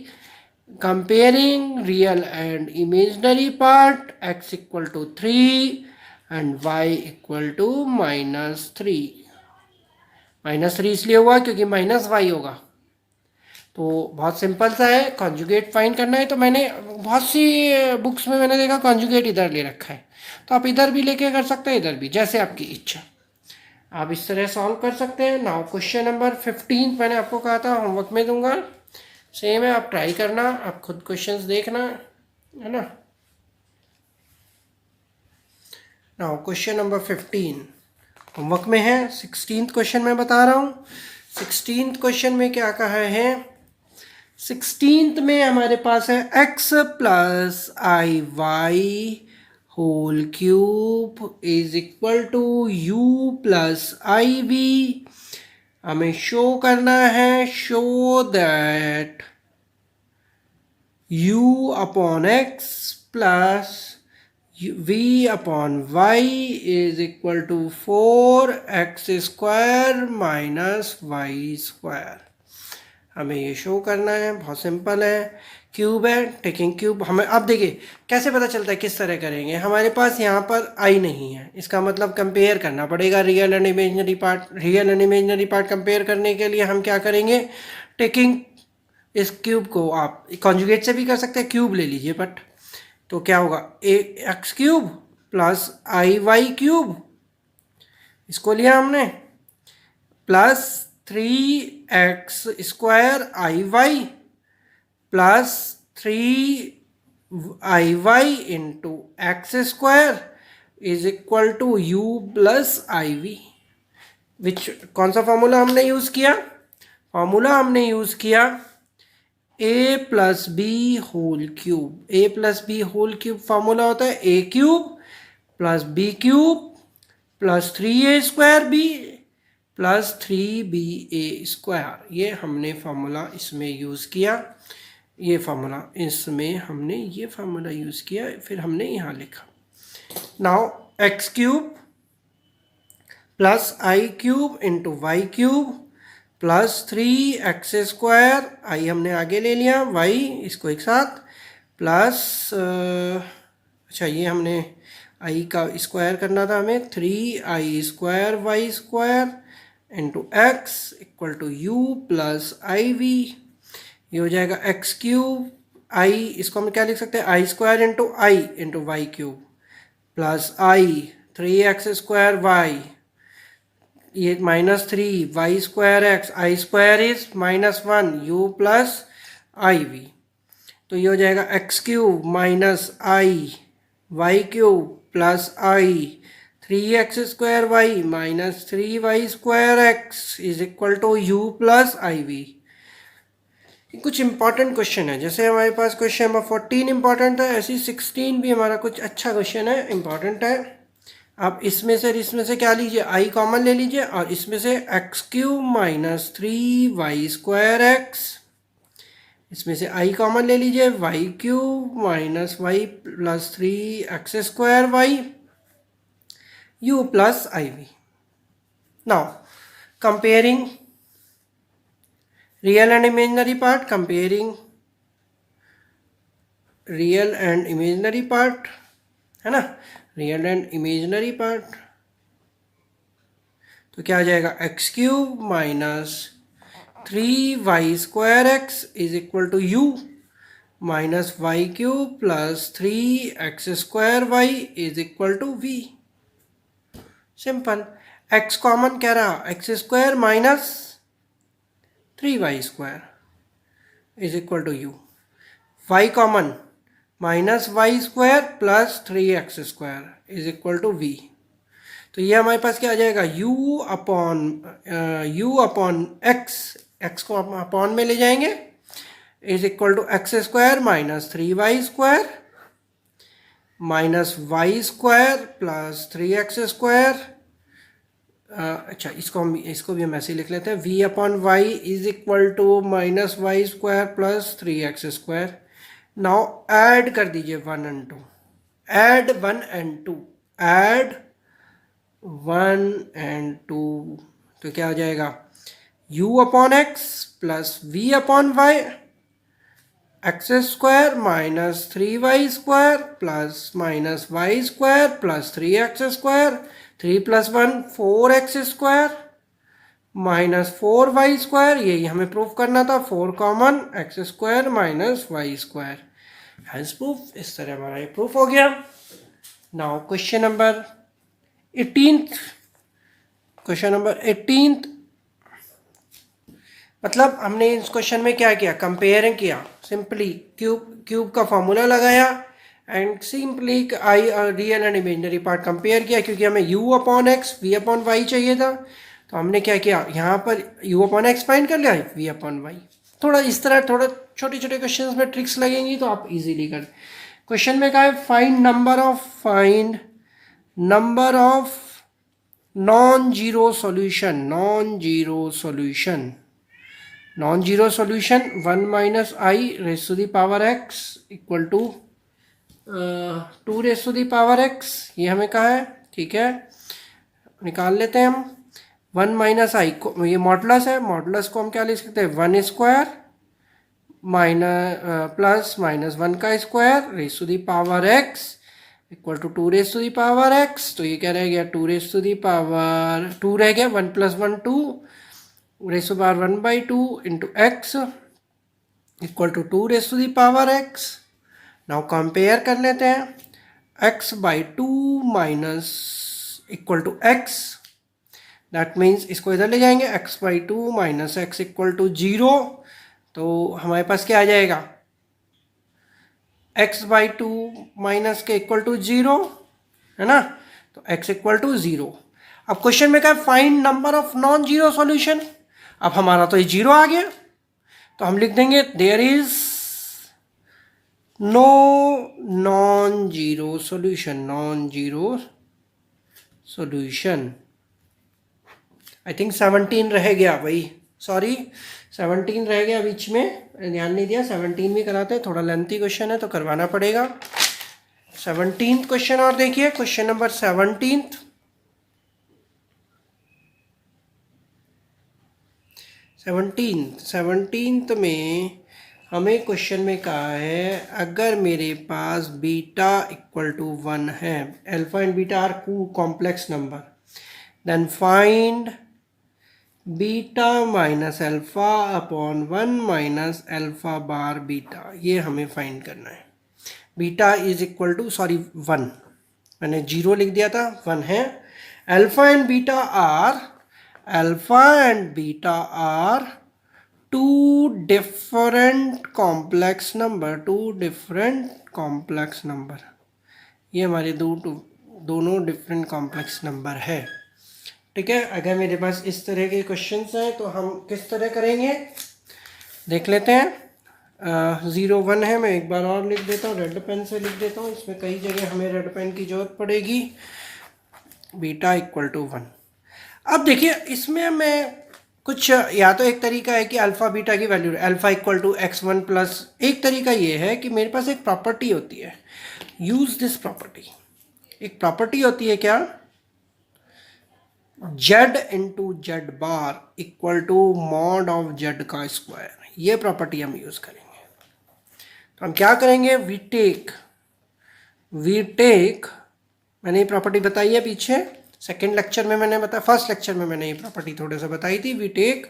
comparing real and imaginary part, x equal to 3 and y equal to -3। -3 इसलिए हुआ क्योंकि -y होगा। तो बहुत सिंपल सा है, कॉन्जुगेट फाइंड करना है। तो मैंने बहुत सी बुक्स में मैंने देखा कॉन्जुगेट इधर ले रखा है, तो आप इधर भी लेके कर सकते हैं, इधर भी, जैसे आपकी इच्छा, आप इस तरह सॉल्व कर सकते हैं। नाउ क्वेश्चन नंबर 15 मैंने आपको कहा था होमवर्क में दूंगा, सेम है, आप ट्राई करना, आप खुद क्वेश्चंस देखना, है ना। नाउ क्वेश्चन नंबर 15 होमवर्क में है, 16th क्वेश्चन मैं बता रहा हूँ। 16th क्वेश्चन में क्या कहा है, 16th में हमारे पास है x plus I Y whole cube is equal to u plus i v. हमें शो करना है, show that u upon x plus v upon y is equal to 4x square minus y square. हमें ये show करना है, बहुत simple है। Cube है, टेकिंग क्यूब। हमें अब देखिए कैसे पता चलता है, किस तरह करेंगे। हमारे पास यहाँ पर आई नहीं है, इसका मतलब कंपेयर करना पड़ेगा real and imaginary part. Real and imaginary part compare करने के लिए हम क्या करेंगे, टेकिंग इस क्यूब को आप कॉन्जुगेट से भी कर सकते हैं, क्यूब ले लीजिए बट। तो क्या होगा, a x cube plus I y cube, इसको लिया हमने, plus 3x square i y plus 3आई y into x square is equal to u plus i v. Which कौन सा फॉर्मूला हमने यूज़ किया, फॉर्मूला हमने यूज़ किया a plus b whole cube. a plus b whole cube formula होता है a cube plus b cube plus 3a square b plus 3ba square. ये हमने फार्मूला इसमें यूज़ किया, ये फार्मूला इसमें हमने ये फार्मूला यूज़ किया, फिर हमने यहाँ लिखा। Now x cube plus i cube into y cube plus 3x square, i हमने आगे ले लिया, वाई इसको एक साथ, प्लस अच्छा ये हमने आई का स्क्वायर करना था हमें, 3i square y square into x equal to u plus i v. ये हो जाएगा एक्स क्यूब, आई इसको हम क्या लिख सकते हैं, i square into i into y cube plus i 3x square y, ये minus 3 y square x, i square is -1 u plus i v. तो ये हो जाएगा x cube minus I y cube plus i 3x square y minus 3y square x is equal to u plus i v. कुछ important question है, जैसे हमारे पास question number 14 important है, ऐसी 16 भी हमारा कुछ अच्छा क्वेश्चन है, इंपॉर्टेंट है। आप इसमें से क्या लीजिए, आई कॉमन ले लीजिए और इसमें से x cube minus 3y square x, इसमें से आई कॉमन ले लीजिए, y cube minus y plus 3x square y u plus iv. Now comparing real and imaginary part, comparing real and imaginary part है ना, real and imaginary part। तो क्या आ जाएगा, x cube minus 3y square x is equal to u minus y cube plus 3x square y is equal to v. Simple, x common कह रहा, x square minus 3y square is equal to u, y common minus y square plus 3x square is equal to v. तो ये हमारे पास क्या आ जाएगा, u upon x को अपॉन में ले जाएंगे, is equal to x square minus 3y square minus y square plus 3x square. अच्छा इसको भी हम ऐसे लिख लेते हैं, v upon y is equal to minus y square plus 3x square. Now add कर दीजिए 1 and 2, add 1 and 2, add 1 and 2, तो क्या हो जाएगा, u upon x plus v upon y x square minus 3y square plus minus y square plus 3x square, 3 + 1 4x square minus 4y square, यही हमें proof करना था, 4 common x square minus y square has proof. इस तरह हमारा ये proof हो गया। Now question number 18, question number 18 मतलब हमने इस क्वेश्चन में क्या किया, कंपेयरिंग किया, सिंपली क्यूब का फॉर्मूला लगाया and simply i real and imaginary part compare किया, क्योंकि हमें u upon x v upon y चाहिए था। तो हमने क्या किया, यहाँ पर u अपॉन एक्स फाइंड कर लिया, v अपॉन वाई। थोड़ा इस तरह थोड़ा छोटे छोटे क्वेश्चंस में ट्रिक्स लगेंगी तो आप इजीली कर। क्वेश्चन में कहा है find number of non zero solution. Non zero solution 1 minus i raise to the power x equal to 2 raise to the power x, ये हमें कहा है। ठीक है, निकाल लेते हैं हम। 1 माइनस आई को, ये मॉडुलस है, मॉडुलस को हम क्या लिख सकते हैं 1 स्क्वायर माइनस प्लस माइनस 1 का square raise to the power x equal to 2 raise to the power x. तो ये क्या रह गया 2 रेस टू द पावर 2 रह गया, 1 plus 1 2 raise to power 1/2 into x equal to 2 raise to the power x. Now compare कर लेते हैं x/2 minus equal to x, that means इसको इधर ले जाएंगे x/2 minus x equal to 0। तो हमारे पास क्या आ जाएगा x/2 माइनस के इक्वल टू 0 है ना, तो x इक्वल टू 0। अब क्वेश्चन में क्या है find number of non zero solution. अब हमारा तो ये 0 आ गया, तो हम लिख देंगे there is no non zero solution. I think 17 रह गया भाई, सॉरी 17 रह गया बीच में, ध्यान नहीं दिया। 17 भी कराते हैं, थोड़ा लेंथी क्वेश्चन है तो करवाना पड़ेगा। 17th क्वेश्चन और देखिए, क्वेश्चन नंबर 17th में हमें क्वेश्चन में कहा है अगर मेरे पास बीटा इक्वल टू 1 है, alpha and beta are complex number, then find beta minus alpha upon 1 minus alpha bar beta. ये हमें फाइंड करना है। बीटा इज इक्वल टू 1, मैंने 0 लिख दिया था, 1 है। Alpha and beta are two different complex number. ये हमारे दोनों डिफरेंट कॉम्प्लेक्स नंबर है। ठीक है, अगर मेरे पास इस तरह के क्वेश्चंस हैं तो हम किस तरह करेंगे देख लेते हैं। 0 1 है, मैं एक बार और लिख देता हूँ, रेड पेन से लिख देता हूँ, इसमें कई जगह हमें रेड पेन की जरूरत पड़ेगी। Beta equal to 1। अब देखिए इसमें मैं कुछ, या तो एक तरीका है कि अल्फ़ा बीटा की value alpha equal to x1 plus, एक तरीका ये है कि मेरे पास एक प्रॉपर्टी होती है, यूज़ दिस प्रॉपर्टी। एक प्रॉपर्टी होती है क्या, z into z bar equal to mod of z का स्क्वायर। ये प्रॉपर्टी हम यूज़ करेंगे। तो हम क्या करेंगे, वी टेक मैंने ये प्रॉपर्टी बताई है पीछे, सेकेंड लेक्चर में मैंने बताया, फर्स्ट लेक्चर में मैंने ये प्रॉपर्टी थोड़े से बताई थी। We take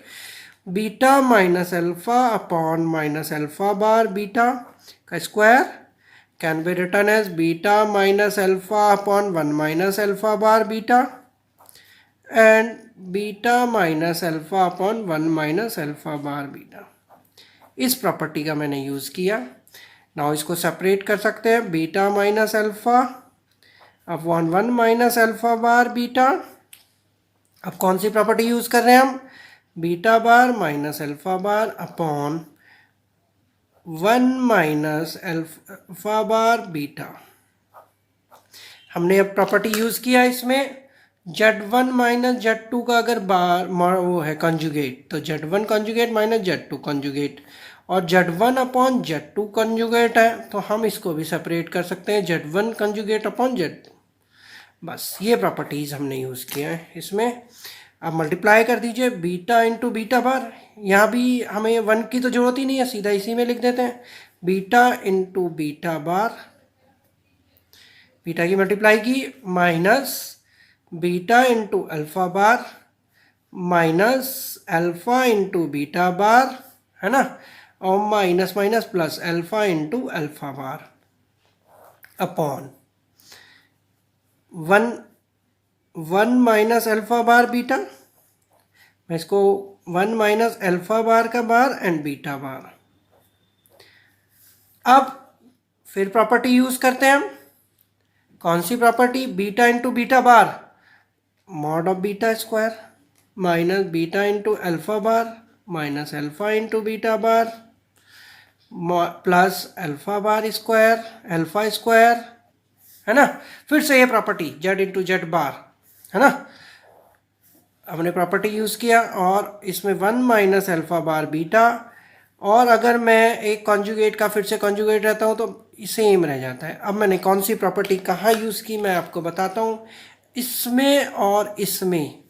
beta minus alpha upon minus alpha bar beta का square can be return as beta minus alpha upon 1 minus alpha bar beta and beta minus alpha upon 1 minus alpha bar beta. इस property का मैंने use किया। Now इसको separate कर सकते हैं, beta minus alpha upon 1 minus alpha bar beta. अब कौन सी प्रॉपर्टी यूज़ कर रहे हैं हम, beta bar minus alpha bar upon 1 minus alpha bar beta. हमने अब प्रॉपर्टी यूज़ किया इसमें, Z1 माइनस Z2 का अगर बार वो है कंजुगेट, तो Z1 conjugate minus Z2 conjugate, और Z1 अपॉन Z2 कंजुगेट है, तो हम इसको भी सेपरेट कर सकते हैं Z1 कंजुगेट अपॉन Z2। बस ये प्रॉपर्टीज़ हमने यूज़ किया है इसमें। अब मल्टीप्लाई कर दीजिए बीटा इंटू बीटा बार, यहाँ भी हमें 1 की तो ज़रूरत ही नहीं है, सीधा इसी में लिख देते हैं beta into beta bar, beta की मल्टीप्लाई की minus beta into alpha bar minus alpha into beta bar, है ना, और minus minus plus alpha into alpha bar upon 1 minus alpha bar beta. मैं इसको 1 माइनस अल्फ़ा बार का बार एंड बीटा बार। अब फिर प्रॉपर्टी यूज़ करते हैं हम, कौन सी property, beta into beta bar mod of beta square minus beta into alpha bar minus alpha into beta bar plus alpha bar square alpha square, है ना। फिर से ये property z into z bar, है ना, हमने प्रॉपर्टी यूज़ किया और इसमें 1 माइनस अल्फा बार बीटा, और अगर मैं एक कॉन्जुगेट का फिर से कॉन्जुगेट रहता हूँ तो सेम रह जाता है। अब मैंने कौन सी प्रॉपर्टी कहाँ यूज़ की मैं आपको बताता हूँ। इसमें और इसमें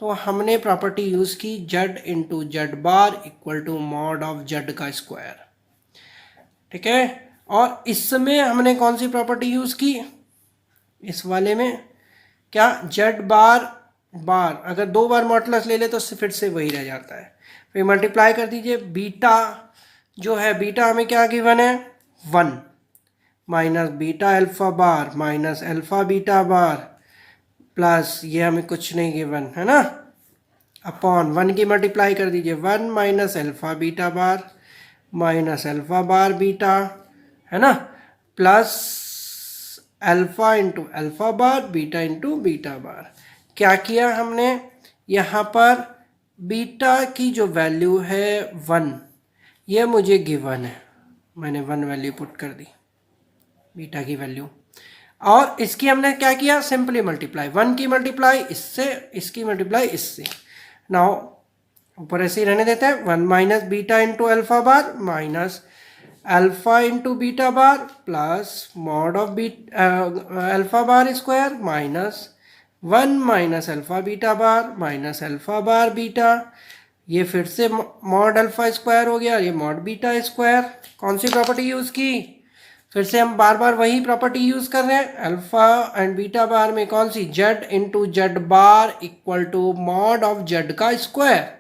तो हमने प्रॉपर्टी यूज़ की z into z bar equal to mod of z का स्क्वायर, ठीक है। और इसमें हमने कौन सी प्रॉपर्टी यूज़ की, इस वाले में क्या, जेड बार बार अगर 2 बार मॉडुलस ले ले तो फिर से वही रह जाता है। फिर मल्टीप्लाई कर दीजिए, बीटा जो है बीटा हमें क्या गिवन है 1 minus beta alpha bar minus alpha beta bar plus ये हमें कुछ नहीं गिवन है ना, अपॉन 1 की मल्टीप्लाई कर दीजिए 1 minus alpha beta bar minus alpha bar beta, है ना, plus alpha into alpha bar beta into beta bar. क्या किया हमने यहाँ पर, बीटा की जो वैल्यू है 1 ये मुझे गिवन है, मैंने 1 वैल्यू पुट कर दी बीटा की वैल्यू, और इसकी हमने क्या किया सिंपली मल्टीप्लाई, 1 की मल्टीप्लाई इससे इसकी मल्टीप्लाई इससे। नाउ ऊपर ऐसे ही रहने देते हैं, 1 minus beta into alpha bar minus alpha into beta bar plus mod of alpha bar square minus 1 minus alpha beta bar minus alpha bar beta, ये फिर से मॉड अल्फा स्क्वायर हो गया, ये मॉड बीटा स्क्वायर। कौन सी property use की, फिर से हम बार बार वही प्रॉपर्टी यूज़ कर रहे हैं, अल्फा एंड बीटा बार में कौन सी, z into z bar equal to mod of z का स्क्वायर।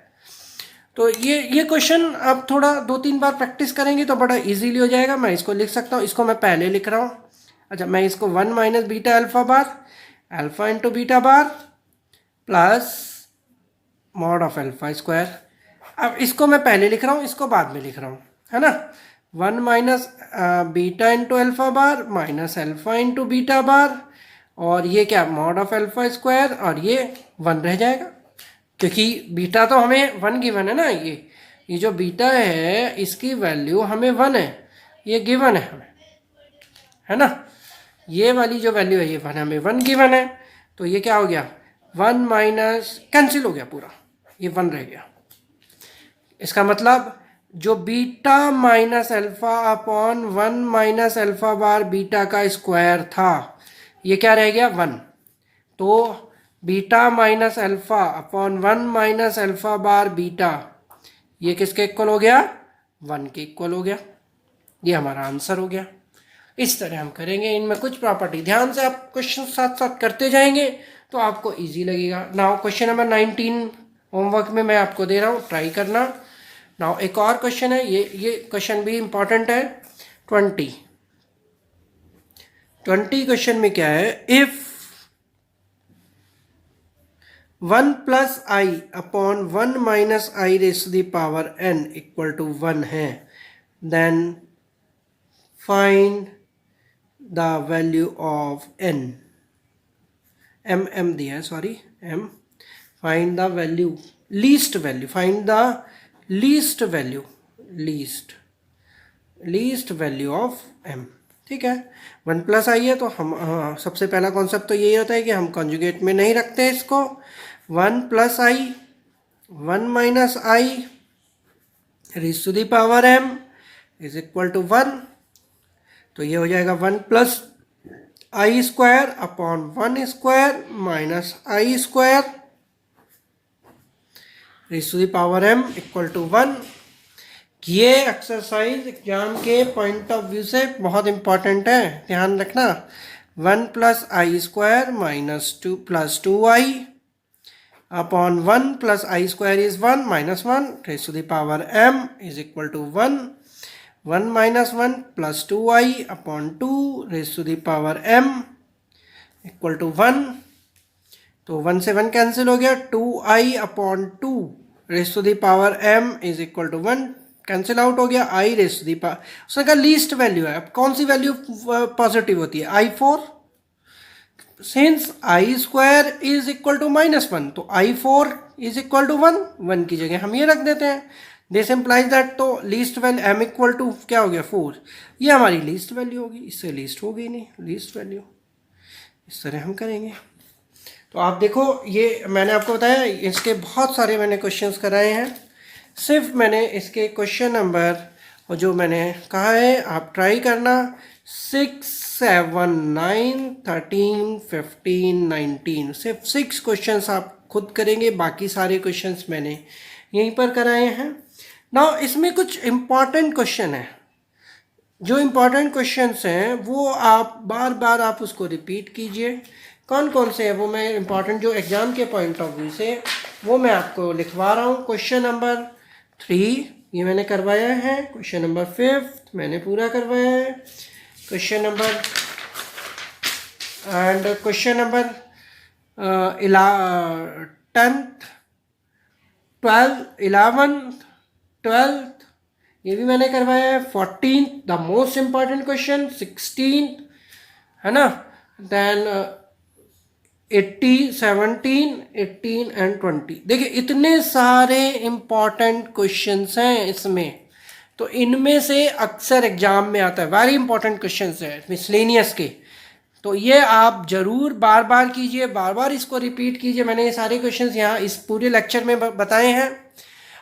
तो ये क्वेश्चन आप थोड़ा 2-3 बार प्रैक्टिस करेंगे तो बड़ा इजीली हो जाएगा। मैं इसको लिख सकता हूँ, इसको मैं पहले लिख रहा हूँ। अच्छा, मैं इसको 1 minus beta alpha bar alpha into beta bar plus mod of alpha square, अब इसको मैं पहले लिख रहा हूँ, इसको बाद में लिख रहा हूँ, है ना। 1 minus beta into alpha bar minus alpha into beta bar, और ये क्या मॉड ऑफ अल्फा स्क्वायर, और ये 1 रह जाएगा क्योंकि बीटा तो हमें 1 गिवन है ना, ये जो बीटा है इसकी वैल्यू हमें 1 है, ये गिवन है हमें, है ना। ये वाली जो वैल्यू है ये 1 हमें 1 गिवन है, तो ये क्या हो गया 1 माइनस कैंसिल हो गया पूरा, ये 1 रह गया। इसका मतलब जो beta minus alpha upon 1 minus alpha bar beta का स्क्वायर था ये क्या रह गया 1, तो beta minus alpha upon 1 minus alpha bar beta ये किसके इक्वल हो गया 1 के इक्वल हो गया, ये हमारा आंसर हो गया। इस तरह हम करेंगे, इनमें कुछ प्रॉपर्टी ध्यान से आप क्वेश्चन साथ साथ करते जाएंगे तो आपको इजी लगेगा। नाउ क्वेश्चन नंबर 19 होमवर्क में मैं आपको दे रहा हूँ, ट्राई करना। नाउ एक और क्वेश्चन है, ये क्वेश्चन भी इंपॉर्टेंट है। 20 क्वेश्चन में क्या है, if 1 plus I upon 1 minus i raise to the power n equal to 1 है, then find the value of n, m दिया है, sorry m, find the value least value, find the least value, least value of m, ठीक है। 1 plus आई है तो हम सबसे पहला कॉन्सेप्ट तो यही होता है कि हम कॉन्जुगेट में नहीं रखते इसको। 1 plus i 1 minus i raise to the power m is equal to 1, तो ये हो जाएगा 1 plus i square upon 1 square minus I square raise to the power m equal to 1। ये एक्सरसाइज एग्जाम के पॉइंट ऑफ व्यू से बहुत important है, ध्यान रखना। 1 plus i square minus 2 plus 2i upon 1 plus i square is 1 minus 1 raise to the power m is equal to 1, 1 minus 1 plus 2i upon 2 raise to the power m equal to 1, तो 1 से 1 cancel हो गया, 2i upon 2 raise to the power m is equal to 1 cancel out हो गया, i raise to the power, उसने कहा least value है। अब कौन सी वैल्यू पॉजिटिव होती है, i4, since i square is equal to -1, तो i4 इज इक्वल टू 1 की जगह हम ये रख देते हैं। दिस इम्प्लाइज दैट, तो least value m equal to क्या हो गया 4, ये हमारी लीस्ट वैल्यू होगी, इससे लीस्ट होगी नहीं, लीस्ट वैल्यू इस तरह हम करेंगे। तो आप देखो, ये मैंने आपको बताया, इसके बहुत सारे मैंने क्वेश्चंस कराए हैं, सिर्फ मैंने इसके क्वेश्चन नंबर और जो मैंने कहा है आप ट्राई करना, 6, 7, 9, 13, 15, 19, सिर्फ 6 क्वेश्चंस आप खुद करेंगे, बाकी सारे क्वेश्चंस मैंने यहीं पर कराए हैं। नाउ इसमें कुछ इम्पॉर्टेंट क्वेश्चन है, जो इम्पॉर्टेंट क्वेश्चंस हैं वो आप बार बार आप उसको रिपीट कीजिए। कौन कौन से हैं वो मैं इम्पॉर्टेंट जो एग्ज़ाम के पॉइंट ऑफ व्यू से वो मैं आपको लिखवा रहा हूँ। क्वेश्चन नंबर 3 ये मैंने करवाया है, क्वेश्चन नंबर 5 मैंने पूरा करवाया है, question number and question number 10th, 12th, 11th, 12th ये भी मैंने करवाया है, 14th the most important question, 16th है ना, देन 80, 17, 18 एंड 20। देखिए इतने सारे इम्पॉर्टेंट क्वेश्चंस हैं इसमें, तो इनमें से अक्सर एग्जाम में आता है, वेरी इंपॉर्टेंट क्वेश्चंस है मिसलेनियस के, तो ये आप जरूर बार बार कीजिए, बार बार इसको रिपीट कीजिए। मैंने ये सारे क्वेश्चंस यहाँ इस पूरे लेक्चर में बताए हैं,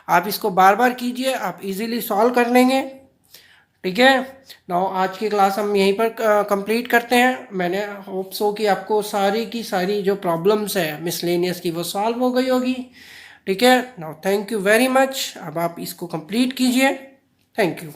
आप इसको बार बार कीजिए, आप इजीली सॉल्व कर लेंगे। ठीक है, नाउ आज की क्लास हम यहीं पर कंप्लीट करते हैं। मैंने होप सो कि आपको सारी की सारी जो प्रॉब्लम्स है मिसलेनियस की वो सॉल्व हो गई होगी। ठीक है, now thank you very much. अब आप इसको कंप्लीट कीजिए। Thank you.